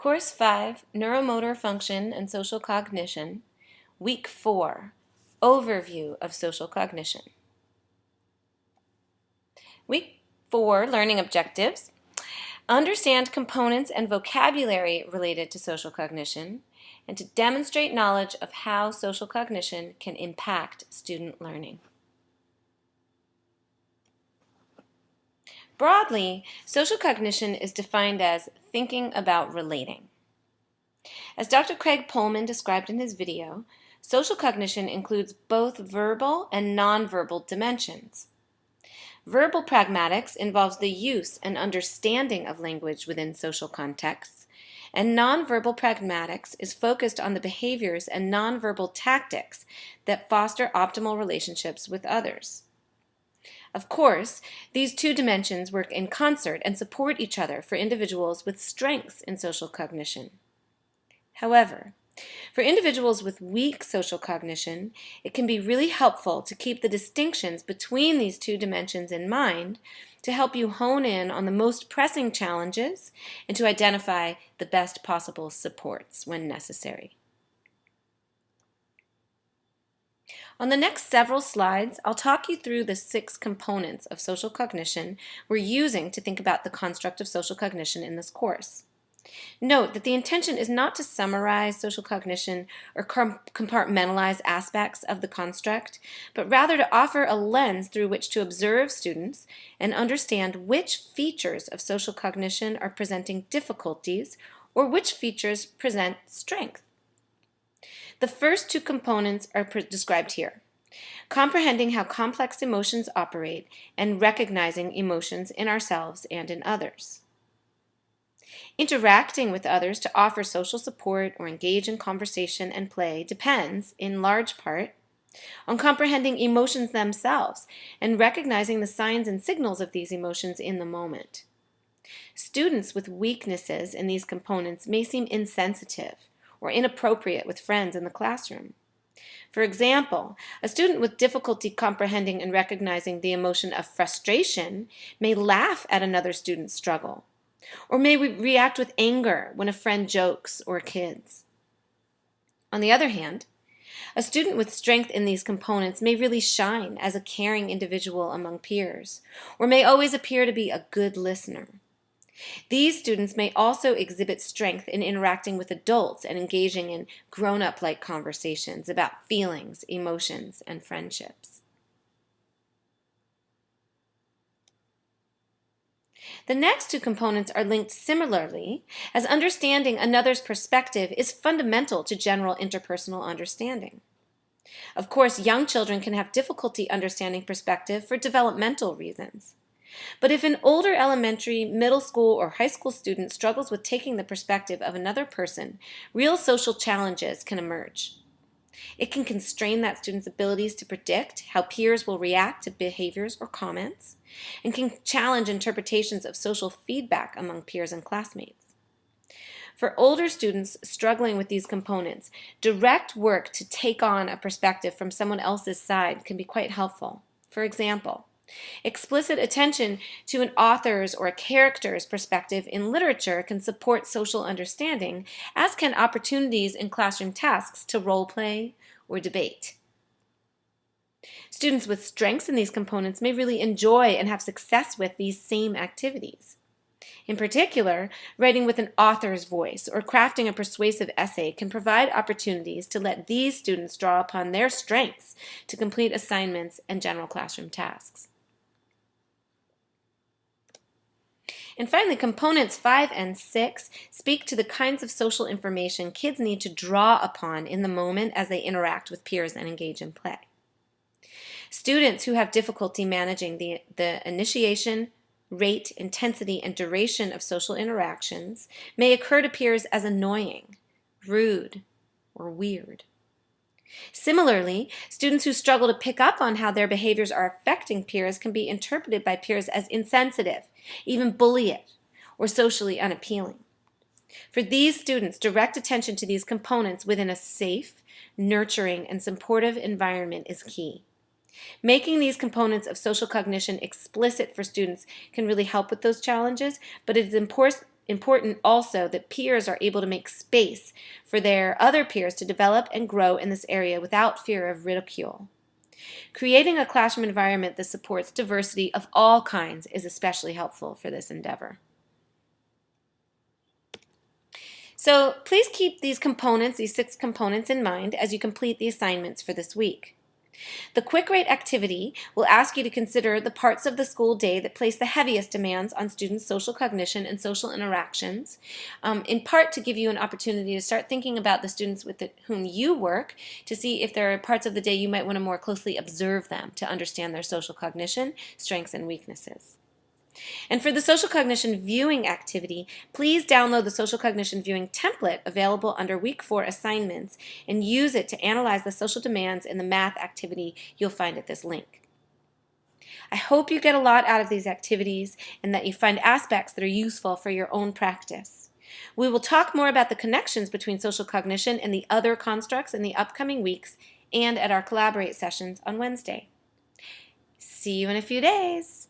Course 5, Neuromotor Function and Social Cognition, Week 4, Overview of Social Cognition. Week 4, Learning Objectives. Understand components and vocabulary related to social cognition, and to demonstrate knowledge of how social cognition can impact student learning. Broadly, social cognition is defined as thinking about relating. As Dr. Craig Pullman described in his video, social cognition includes both verbal and nonverbal dimensions. Verbal pragmatics involves the use and understanding of language within social contexts, and nonverbal pragmatics is focused on the behaviors and nonverbal tactics that foster optimal relationships with others. Of course, these two dimensions work in concert and support each other for individuals with strengths in social cognition. However, for individuals with weak social cognition, it can be really helpful to keep the distinctions between these two dimensions in mind to help you hone in on the most pressing challenges and to identify the best possible supports when necessary. On the next several slides, I'll talk you through the 6 components of social cognition we're using to think about the construct of social cognition in this course. Note that the intention is not to summarize social cognition or compartmentalize aspects of the construct, but rather to offer a lens through which to observe students and understand which features of social cognition are presenting difficulties or which features present strength. The first 2 components are described here: comprehending how complex emotions operate and recognizing emotions in ourselves and in others. Interacting with others to offer social support or engage in conversation and play depends, in large part, on comprehending emotions themselves and recognizing the signs and signals of these emotions in the moment. Students with weaknesses in these components may seem insensitive or inappropriate with friends in the classroom. For example, a student with difficulty comprehending and recognizing the emotion of frustration may laugh at another student's struggle, or may react with anger when a friend jokes or kids. On the other hand, a student with strength in these components may really shine as a caring individual among peers, or may always appear to be a good listener. These students may also exhibit strength in interacting with adults and engaging in grown-up-like conversations about feelings, emotions, and friendships. The next 2 components are linked similarly, as understanding another's perspective is fundamental to general interpersonal understanding. Of course, young children can have difficulty understanding perspective for developmental reasons. But if an older elementary, middle school, or high school student struggles with taking the perspective of another person, real social challenges can emerge. It can constrain that student's abilities to predict how peers will react to behaviors or comments, and can challenge interpretations of social feedback among peers and classmates. For older students struggling with these components, direct work to take on a perspective from someone else's side can be quite helpful. For example, explicit attention to an author's or a character's perspective in literature can support social understanding, as can opportunities in classroom tasks to role play or debate. Students with strengths in these components may really enjoy and have success with these same activities. In particular, writing with an author's voice or crafting a persuasive essay can provide opportunities to let these students draw upon their strengths to complete assignments and general classroom tasks. And finally, components 5 and 6 speak to the kinds of social information kids need to draw upon in the moment as they interact with peers and engage in play. Students who have difficulty managing the initiation, rate, intensity, and duration of social interactions may occur to peers as annoying, rude, or weird. Similarly, students who struggle to pick up on how their behaviors are affecting peers can be interpreted by peers as insensitive, even bully-ish, or socially unappealing. For these students, direct attention to these components within a safe, nurturing, and supportive environment is key. Making these components of social cognition explicit for students can really help with those challenges, but it is important also that peers are able to make space for their other peers to develop and grow in this area without fear of ridicule. Creating a classroom environment that supports diversity of all kinds is especially helpful for this endeavor. So please keep these components, these 6 components in mind as you complete the assignments for this week. The quick rate activity will ask you to consider the parts of the school day that place the heaviest demands on students' social cognition and social interactions, in part to give you an opportunity to start thinking about the students with whom you work, to see if there are parts of the day you might want to more closely observe them to understand their social cognition, strengths, and weaknesses. And for the social cognition viewing activity, please download the social cognition viewing template available under week 4 assignments and use it to analyze the social demands in the math activity you'll find at this link. I hope you get a lot out of these activities and that you find aspects that are useful for your own practice. We will talk more about the connections between social cognition and the other constructs in the upcoming weeks and at our Collaborate sessions on Wednesday. See you in a few days.